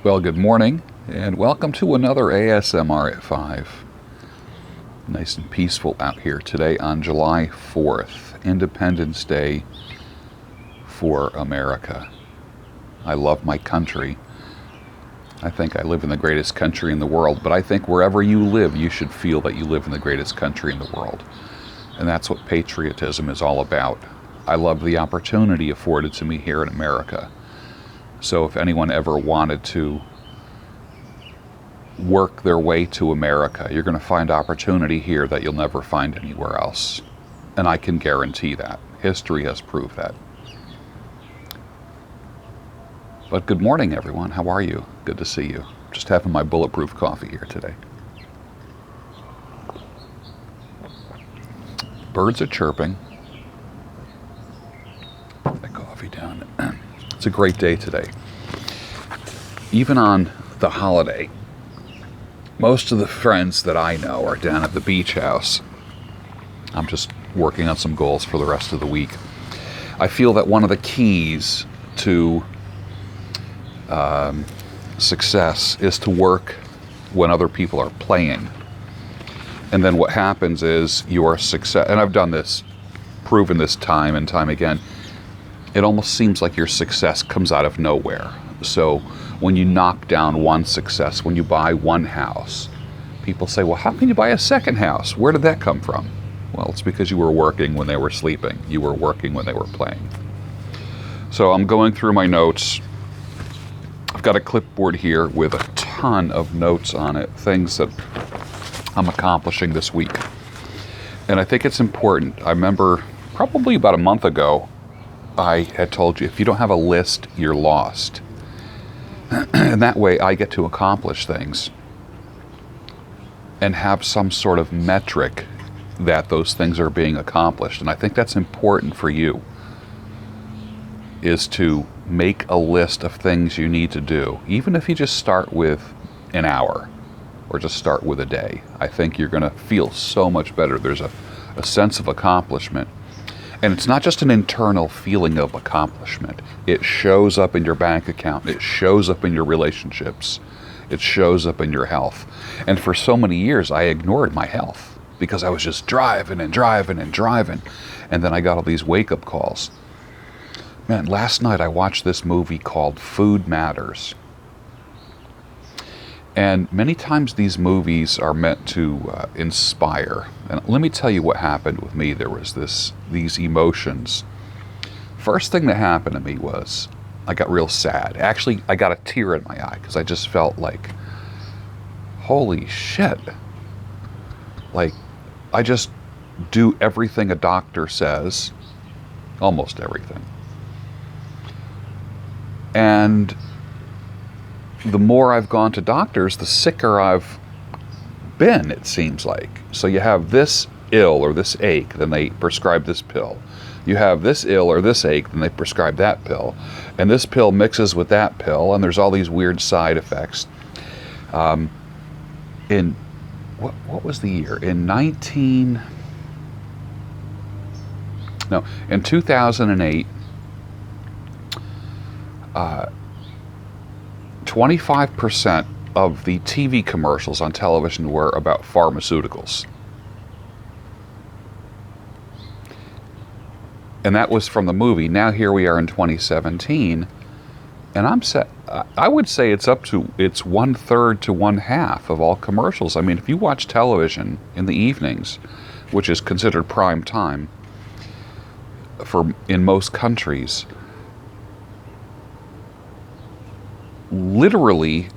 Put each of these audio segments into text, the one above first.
Well, good morning, and welcome to another ASMR at 5. Nice and peaceful out here today on July 4th, Independence Day for America. I love my country. I think I live in the greatest country in the world, but I think wherever you live, you should feel that you live in the greatest country in the world. And that's what patriotism is all about. I love the opportunity afforded to me here in America. So if anyone ever wanted to work their way to America, you're going to find opportunity here that you'll never find anywhere else. And I can guarantee that. History has proved that. But good morning, everyone. How are you? Good to see you. Just having my bulletproof coffee here today. Birds are chirping. Put that coffee down. It's a great day today. Even on the holiday, most of the friends that I know are down at the beach house. I'm just working on some goals for the rest of the week. I feel that one of the keys to success is to work when other people are playing. And then what happens is your success, and I've done this, proven this time and time again, it almost seems like your success comes out of nowhere. So when you knock down one success, when you buy one house, people say, well, how can you buy a second house? Where did that come from? Well, it's because you were working when they were sleeping. You were working when they were playing. So I'm going through my notes. I've got a clipboard here with a ton of notes on it, things that I'm accomplishing this week. And I think it's important. I remember probably about a month ago, I had told you, if you don't have a list, you're lost. And that way I get to accomplish things and have some sort of metric that those things are being accomplished. And I think that's important for you, is to make a list of things you need to do. Even if you just start with an hour or just start with a day, I think you're going to feel so much better. There's a sense of accomplishment. And it's not just an internal feeling of accomplishment. It shows up in your bank account. It shows up in your relationships. It shows up in your health. And for so many years, I ignored my health because I was just driving and driving and driving. And then I got all these wake-up calls. Man, last night I watched this movie called Food Matters. And many times these movies are meant to inspire. And let me tell you what happened with me. There was these emotions. First thing that happened to me was I got real sad. Actually, I got a tear in my eye because I just felt like, holy shit. Like, I just do everything a doctor says, almost everything. And the more I've gone to doctors, the sicker I've been, it seems like. So you have this ill or this ache, then they prescribe this pill. You have this ill or this ache, then they prescribe that pill. And this pill mixes with that pill, and there's all these weird side effects. In what was the year? In 2008, 25% of the TV commercials on television were about pharmaceuticals. And that was from the movie. Now here we are in 2017, and I would say it's 1/3 to 1/2 of all commercials. I mean, if you watch television in the evenings, which is considered prime time in most countries, literally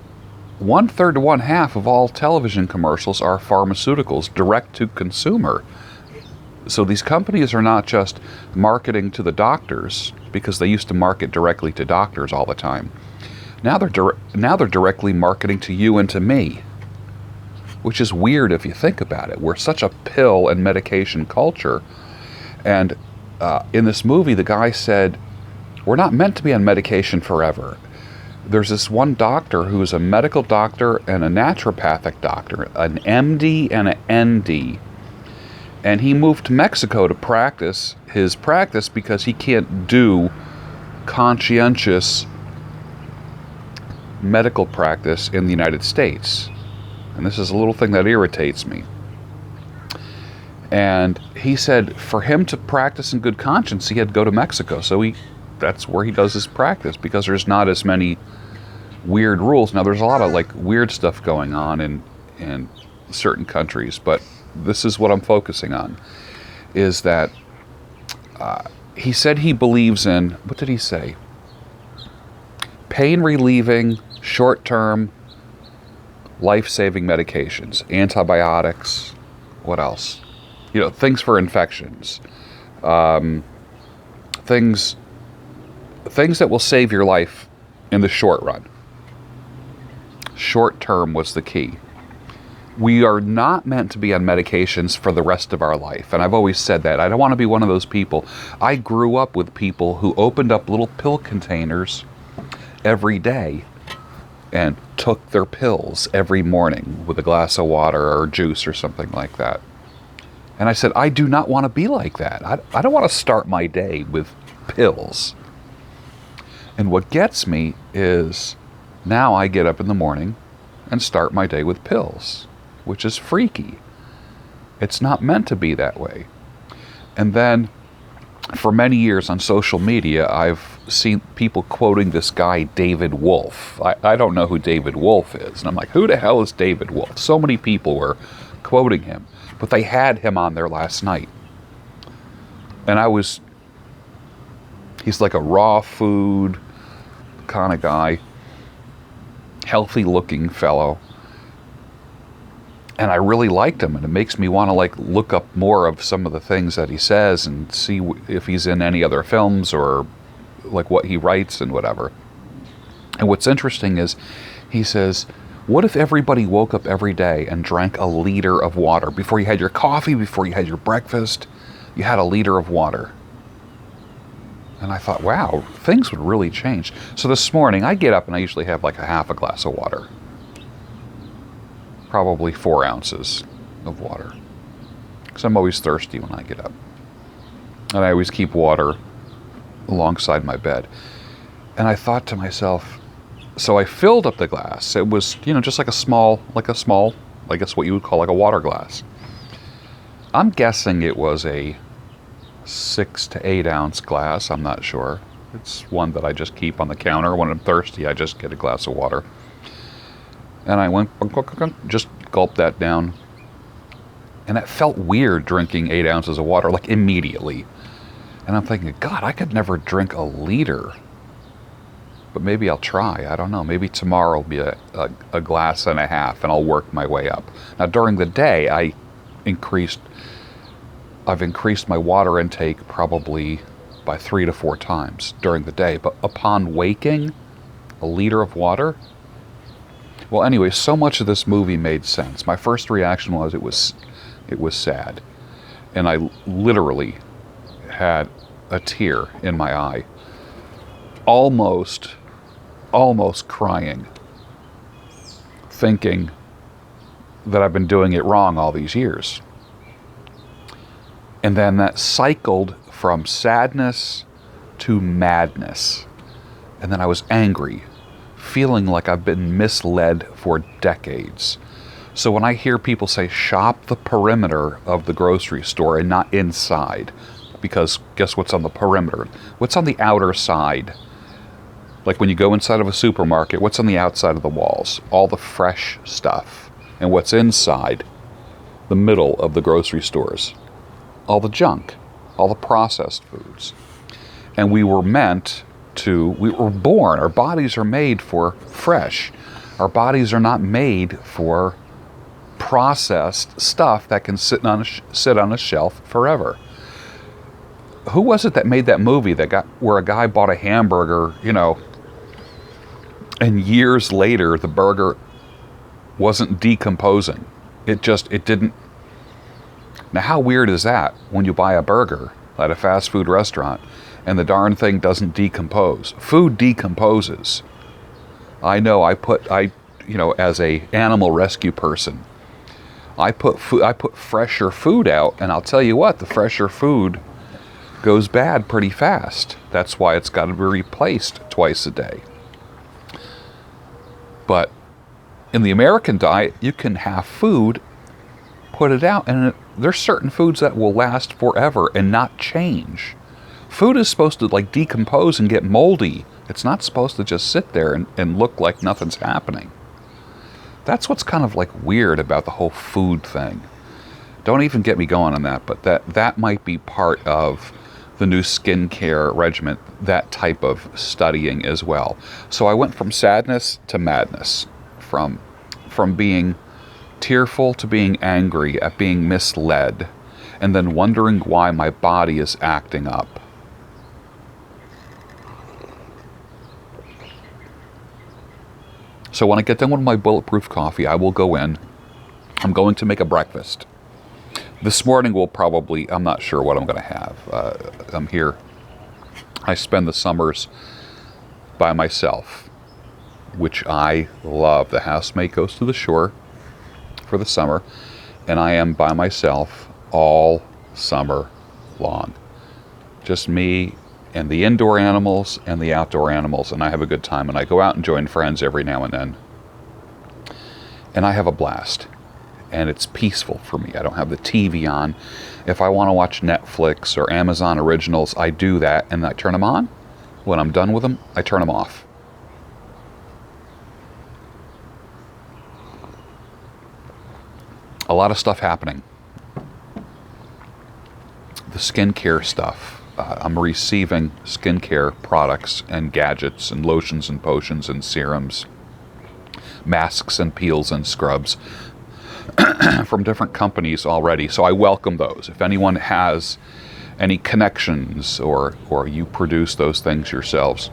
1/3 to 1/2 of all television commercials are pharmaceuticals, direct to consumer. So these companies are not just marketing to the doctors, because they used to market directly to doctors all the time. Now they're directly marketing to you and to me, which is weird if you think about it. We're such a pill and medication culture. And in this movie, the guy said, we're not meant to be on medication forever. There's this one doctor who's a medical doctor and a naturopathic doctor, an MD and an ND. And he moved to Mexico to practice his practice because he can't do conscientious medical practice in the United States. And this is a little thing that irritates me. And he said for him to practice in good conscience, he had to go to Mexico. So that's where he does his practice, because there's not as many weird rules. Now, there's a lot of like weird stuff going on in certain countries, but this is what I'm focusing on, is that he said he believes in, what did he say? Pain relieving, short-term, life-saving medications, antibiotics, what else? Things for infections, things that will save your life in the short run. Short term was the key. We are not meant to be on medications for the rest of our life. And I've always said that. I don't want to be one of those people. I grew up with people who opened up little pill containers every day and took their pills every morning with a glass of water or juice or something like that. And I said, I do not want to be like that. I don't want to start my day with pills. And what gets me is now I get up in the morning and start my day with pills, which is freaky. It's not meant to be that way. And then for many years on social media, I've seen people quoting this guy, David Wolfe. I don't know who David Wolfe is. And I'm like, who the hell is David Wolfe? So many people were quoting him. But they had him on there last night. And he's like a raw food kind of guy, healthy looking fellow. And I really liked him, and it makes me want to look up more of some of the things that he says and see if he's in any other films or what he writes and whatever. And what's interesting is he says, what if everybody woke up every day and drank a liter of water? Before you had your coffee, before you had your breakfast, you had a liter of water. And I thought, wow, things would really change. So this morning, I get up and I usually have a half a glass of water. Probably 4 ounces of water. Because I'm always thirsty when I get up. And I always keep water alongside my bed. And I thought to myself, so I filled up the glass. It was, just like a small, I guess what you would call a water glass. I'm guessing it was a 6 to 8 ounce glass. I'm not sure. It's one that I just keep on the counter. When I'm thirsty, I just get a glass of water. And I went, just gulped that down. And it felt weird drinking 8 ounces of water, immediately. And I'm thinking, God, I could never drink a liter. But maybe I'll try. I don't know. Maybe tomorrow will be a glass and a half, and I'll work my way up. Now, during the day, I've increased my water intake probably by 3 to 4 times during the day. But upon waking, a liter of water? Well, anyway, so much of this movie made sense. My first reaction was it was sad. And I literally had a tear in my eye. Almost crying, thinking that I've been doing it wrong all these years. And then that cycled from sadness to madness. And then I was angry, feeling like I've been misled for decades. So when I hear people say, shop the perimeter of the grocery store and not inside, because guess what's on the perimeter? What's on the outer side? Like when you go inside of a supermarket, what's on the outside of the walls? All the fresh stuff. And what's inside the middle of the grocery stores? All the junk, all the processed foods. And we were born, our bodies are made for fresh. Our bodies are not made for processed stuff that can sit on a shelf forever. Who was it that made that movie where a guy bought a hamburger, and years later the burger wasn't decomposing? It didn't. Now, how weird is that when you buy a burger at a fast food restaurant and the darn thing doesn't decompose? Food decomposes. I know. As a animal rescue person, I put fresher food out, and I'll tell you what, the fresher food goes bad pretty fast. That's why it's got to be replaced twice a day. But in the American diet, you can have food, put it out, and there's certain foods that will last forever and not change. Food is supposed to like decompose and get moldy. It's not supposed to just sit there and look like nothing's happening. That's what's kind of like weird about the whole food thing. Don't even get me going on that, but that might be part of the new skincare regimen, that type of studying as well. So I went from sadness to madness, from being tearful to being angry at being misled, and then wondering why my body is acting up. So when I get done with my bulletproof coffee, I will go in. I'm going to make a breakfast. This morning will probably, I'm not sure what I'm going to have. I'm here. I spend the summers by myself, which I love. The housemate goes to the shore for the summer, and I am by myself all summer long. Just me and the indoor animals and the outdoor animals, and I have a good time. And I go out and join friends every now and then. And I have a blast. And it's peaceful for me. I don't have the TV on. If I want to watch Netflix or Amazon Originals, I do that and I turn them on. When I'm done with them, I turn them off. A lot of stuff happening. The skincare stuff. I'm receiving skincare products and gadgets and lotions and potions and serums, masks and peels and scrubs from different companies already. So I welcome those. If anyone has any connections or you produce those things yourselves,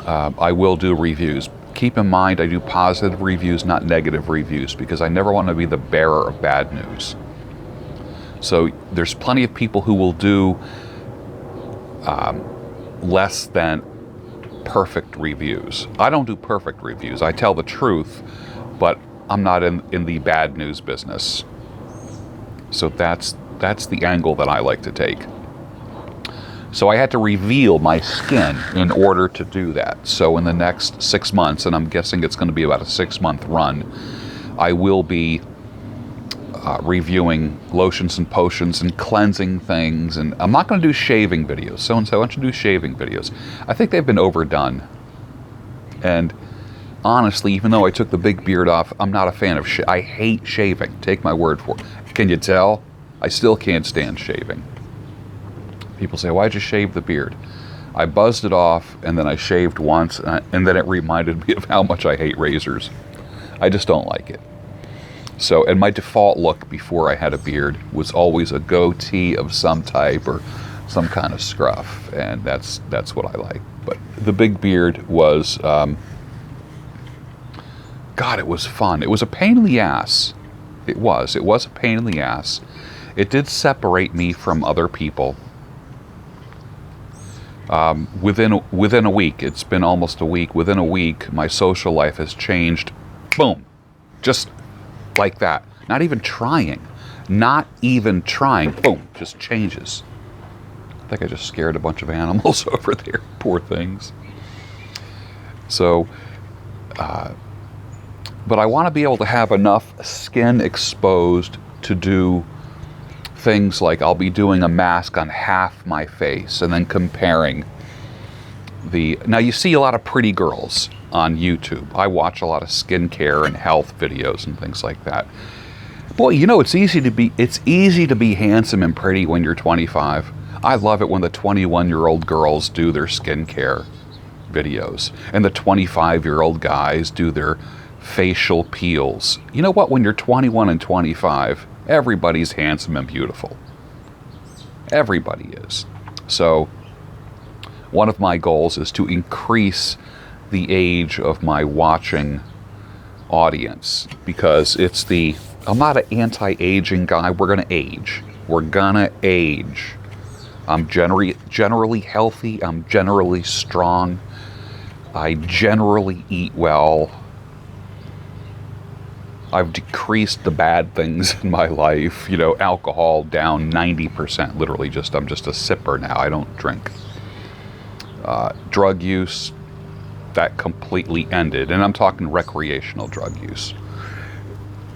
I will do reviews. Keep in mind, I do positive reviews, not negative reviews, because I never want to be the bearer of bad news. So there's plenty of people who will do less than perfect reviews. I don't do perfect reviews. I tell the truth, but I'm not in the bad news business. So that's the angle that I like to take. So I had to reveal my skin in order to do that. So in the next 6 months, and I'm guessing it's going to be about a 6-month run, I will be reviewing lotions and potions and cleansing things. And I'm not going to do shaving videos. So-and-so, I want you to do shaving videos. I think they've been overdone. And honestly, even though I took the big beard off, I'm not a fan of I hate shaving. Take my word for it. Can you tell? I still can't stand shaving. People say, why'd you shave the beard? I buzzed it off, and then I shaved once, and then it reminded me of how much I hate razors. I just don't like it. So, and my default look before I had a beard was always a goatee of some type or some kind of scruff, and that's what I like. But the big beard was, God, it was fun. It was a pain in the ass. It was a pain in the ass. It did separate me from other people. Within a week, it's been almost a week. Within a week, my social life has changed. Boom, just like that. Not even trying. Boom, just changes. I think I just scared a bunch of animals over there. Poor things. So, but I want to be able to have enough skin exposed to do things like I'll be doing a mask on half my face and then comparing now you see a lot of pretty girls on YouTube. I watch a lot of skincare and health videos and things like that. Boy, you know, it's easy to be handsome and pretty when you're 25. I love it when the 21-year-old girls do their skincare videos and the 25-year-old guys do their facial peels. You know what? When you're 21 and 25, everybody's handsome and beautiful. Everybody is. So one of my goals is to increase the age of my watching audience, because I'm not an anti-aging guy. We're going to age. We're going to age. I'm generally healthy. I'm generally strong. I generally eat well. I've decreased the bad things in my life. You know, alcohol down 90%. Literally, I'm just a sipper now. I don't drink. Drug use, that completely ended. And I'm talking recreational drug use.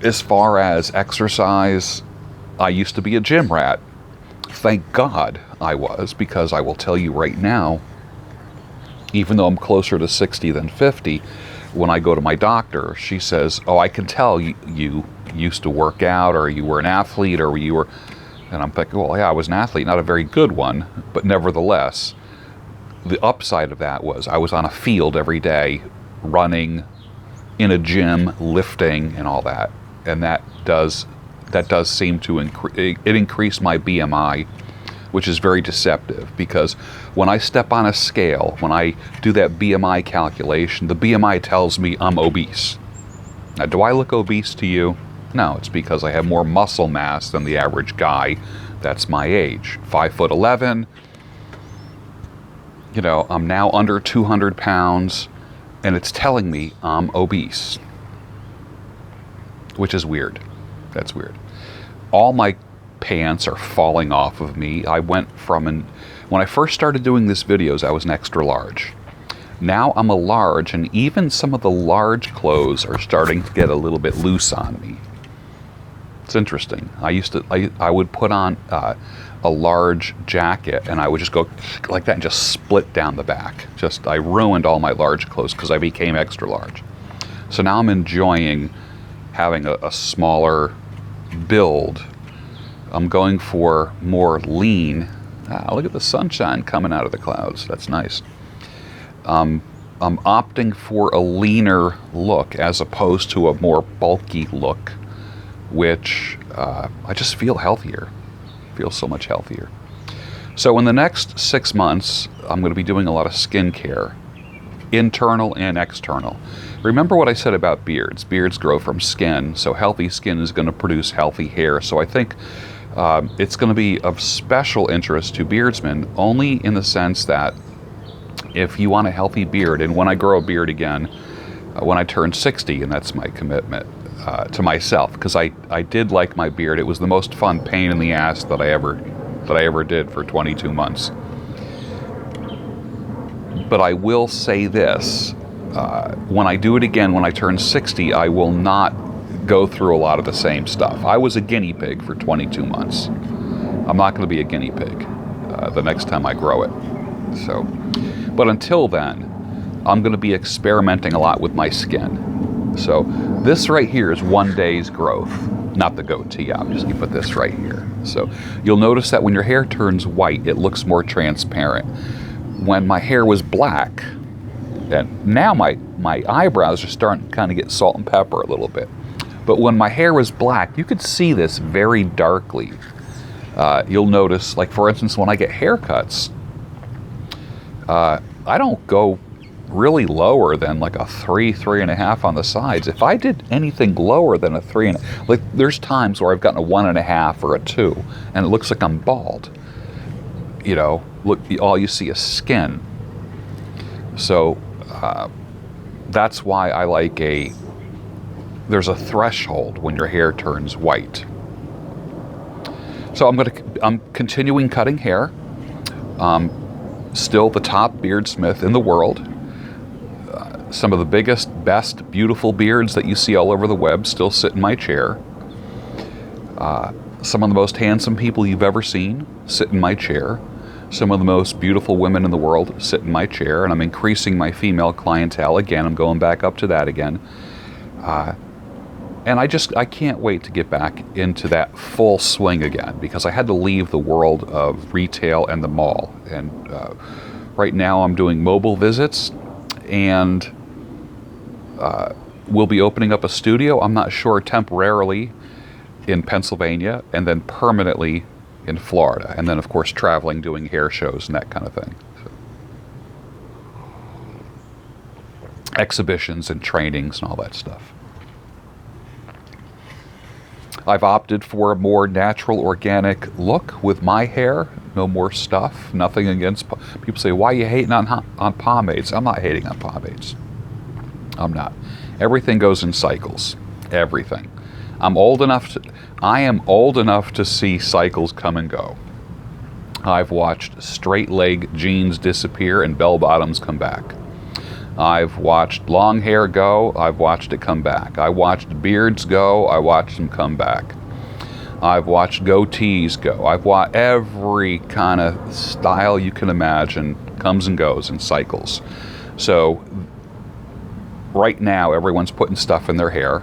As far as exercise, I used to be a gym rat. Thank God I was, because I will tell you right now, even though I'm closer to 60 than 50, when I go to my doctor, she says, oh, I can tell you used to work out, or you were an athlete, or you were... And I'm thinking, well, yeah, I was an athlete, not a very good one, but nevertheless, the upside of that was I was on a field every day, running, in a gym, lifting, and all that. And that does seem to increase my BMI, which is very deceptive, because when I step on a scale, when I do that BMI calculation, the BMI tells me I'm obese. Now, do I look obese to you? No, it's because I have more muscle mass than the average guy that's my age. 5'11", I'm now under 200 pounds, and it's telling me I'm obese, which is weird. That's weird. All my pants are falling off of me. I went from when I first started doing these videos, I was an extra large. Now I'm a large, and even some of the large clothes are starting to get a little bit loose on me. It's interesting. I would put on a large jacket, and I would just go like that and just split down the back. I ruined all my large clothes because I became extra large. So now I'm enjoying having a smaller build. I'm going for more lean. Look at the sunshine coming out of the clouds. That's nice. I'm opting for a leaner look as opposed to a more bulky look, which I just feel healthier. Feel so much healthier. So in the next 6 months, I'm going to be doing a lot of skincare, internal and external. Remember what I said about beards. Beards grow from skin, so healthy skin is going to produce healthy hair. So I think it's going to be of special interest to beardsmen, only in the sense that if you want a healthy beard, and when I grow a beard again, when I turn 60, and that's my commitment to myself, because I did like my beard. It was the most fun pain in the ass that I ever did for 22 months. But I will say this, when I do it again, when I turn 60, I will not go through a lot of the same stuff. I was a guinea pig for 22 months. I'm not going to be a guinea pig the next time I grow it. But until then, I'm going to be experimenting a lot with my skin. So this right here is 1 day's growth, not the goatee. I'm just going to put this right here. So you'll notice that when your hair turns white, it looks more transparent. When my hair was black, and now my eyebrows are starting to kind of get salt and pepper a little bit. But when my hair was black, you could see this very darkly. You'll notice, like for instance, when I get haircuts, I don't go really lower than like a 3.5 on the sides. If I did anything lower than a 3.5, like there's times where I've gotten a 1.5 or a 2, and it looks like I'm bald. Look, all you see is skin. So that's why I like there's a threshold when your hair turns white. So I'm continuing cutting hair. Still the top beardsmith in the world. Some of the biggest, best, beautiful beards that you see all over the web still sit in my chair. Some of the most handsome people you've ever seen sit in my chair. Some of the most beautiful women in the world sit in my chair, and I'm increasing my female clientele. Again, I'm going back up to that again. And I can't wait to get back into that full swing again, because I had to leave the world of retail and the mall. And right now I'm doing mobile visits, and we'll be opening up a studio, I'm not sure, temporarily in Pennsylvania, and then permanently in Florida. And then, of course, traveling, doing hair shows and that kind of thing. So, exhibitions and trainings and all that stuff. I've opted for a more natural, organic look with my hair. No more stuff. Nothing against... People say, why are you hating on pomades? I'm not hating on pomades. I'm not. Everything goes in cycles. Everything. I am old enough to see cycles come and go. I've watched straight leg jeans disappear and bell bottoms come back. I've watched long hair go. I've watched it come back. I watched beards go. I watched them come back. I've watched goatees go. I've watched every kind of style you can imagine comes and goes in cycles. So right now, everyone's putting stuff in their hair.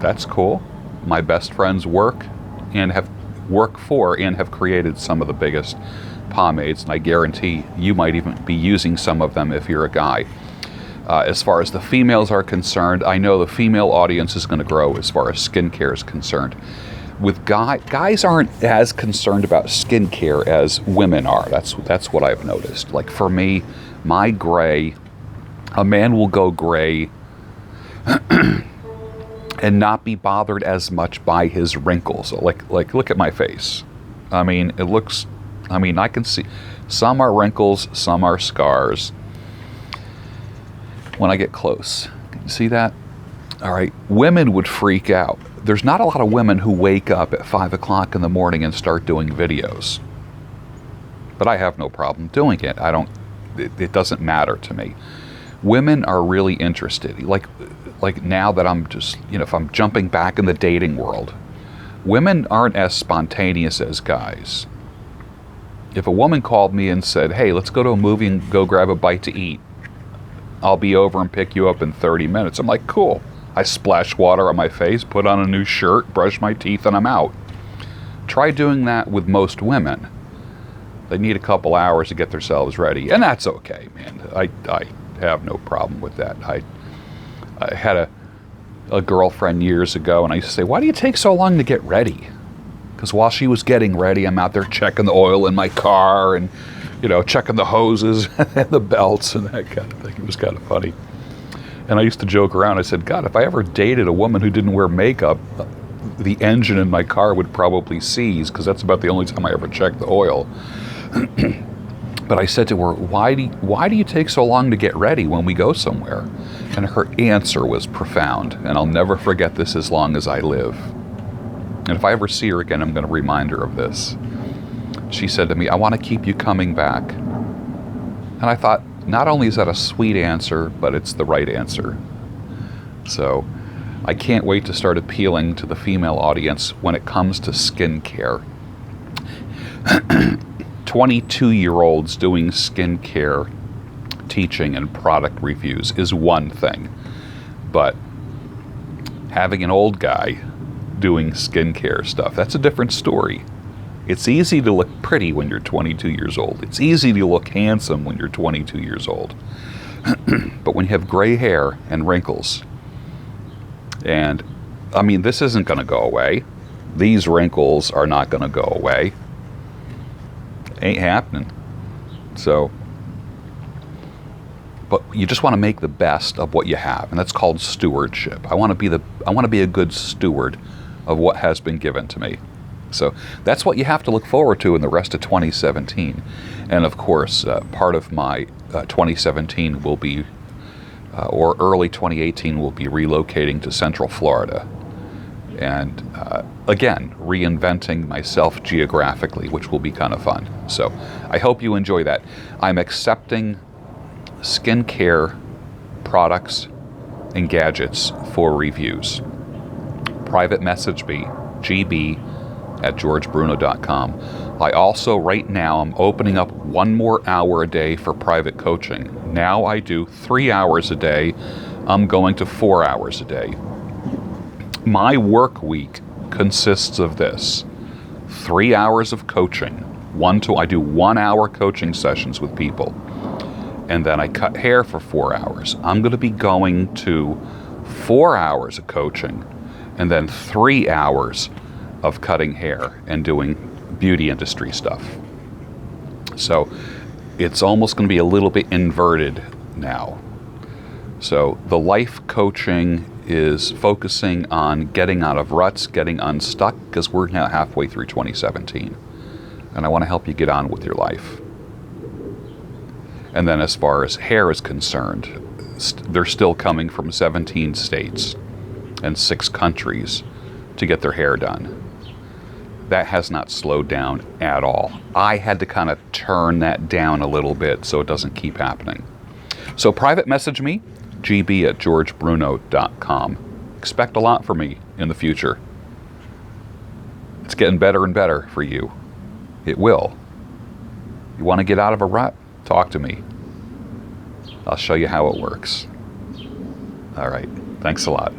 That's cool. My best friends work for and have created some of the biggest pomades, and I guarantee you might even be using some of them if you're a guy. As far as the females are concerned, I know the female audience is going to grow as far as skincare is concerned. With guys aren't as concerned about skincare as women are. That's what I've noticed. Like for me, my gray, a man will go gray and not be bothered as much by his wrinkles. Like look at my face. I mean, I can see some are wrinkles, some are scars. When I get close, can you see that? All right, women would freak out. There's not a lot of women who wake up at 5 o'clock in the morning and start doing videos. But I have no problem doing it. It doesn't matter to me. Women are really interested. Like now that I'm just, if I'm jumping back in the dating world, women aren't as spontaneous as guys. If a woman called me and said, hey, let's go to a movie and go grab a bite to eat, I'll be over and pick you up in 30 minutes. I'm like, cool. I splash water on my face, put on a new shirt, brush my teeth, and I'm out. Try doing that with most women. They need a couple hours to get themselves ready, and that's okay, man. I have no problem with that. I had a girlfriend years ago, and I used to say, why do you take so long to get ready? Because while she was getting ready, I'm out there checking the oil in my car and, checking the hoses and the belts and that kind of thing. It was kind of funny. And I used to joke around. I said, God, if I ever dated a woman who didn't wear makeup, the engine in my car would probably seize, because that's about the only time I ever checked the oil. But I said to her, why do you take so long to get ready when we go somewhere? And her answer was profound, and I'll never forget this as long as I live. And if I ever see her again, I'm going to remind her of this. She said to me, I want to keep you coming back. And I thought, not only is that a sweet answer, but it's the right answer. So I can't wait to start appealing to the female audience when it comes to skincare. 22-year-olds doing skincare teaching and product reviews is one thing. But having an old guy doing skincare stuff, that's a different story. It's easy to look pretty when you're 22 years old. It's easy to look handsome when you're 22 years old. But when you have gray hair and wrinkles, and this isn't going to go away. These wrinkles are not going to go away. Ain't happening. So, but you just want to make the best of what you have, and that's called stewardship. I want to be a good steward of what has been given to me. So that's what you have to look forward to in the rest of 2017. And of course, part of my 2017 will be, or early 2018 will be relocating to Central Florida. And again, reinventing myself geographically, which will be kind of fun. So I hope you enjoy that. I'm accepting skincare products and gadgets for reviews. Private message me, gb@georgebruno.com. I also, right now, I'm opening up 1 more hour a day for private coaching. Now I do 3 hours a day. I'm going to 4 hours a day. My work week consists of this: 3 hours of coaching. I do 1 hour coaching sessions with people. And then I cut hair for 4 hours. I'm going to be going to 4 hours of coaching and then 3 hours of cutting hair and doing beauty industry stuff. So it's almost going to be a little bit inverted now. So the life coaching is focusing on getting out of ruts, getting unstuck, because we're now halfway through 2017. And I want to help you get on with your life. And then as far as hair is concerned, they're still coming from 17 states and 6 countries to get their hair done. That has not slowed down at all. I had to kind of turn that down a little bit so it doesn't keep happening. So private message me, gb@georgebruno.com. Expect a lot from me in the future. It's getting better and better for you. It will. You want to get out of a rut? Talk to me. I'll show you how it works. All right. Thanks a lot.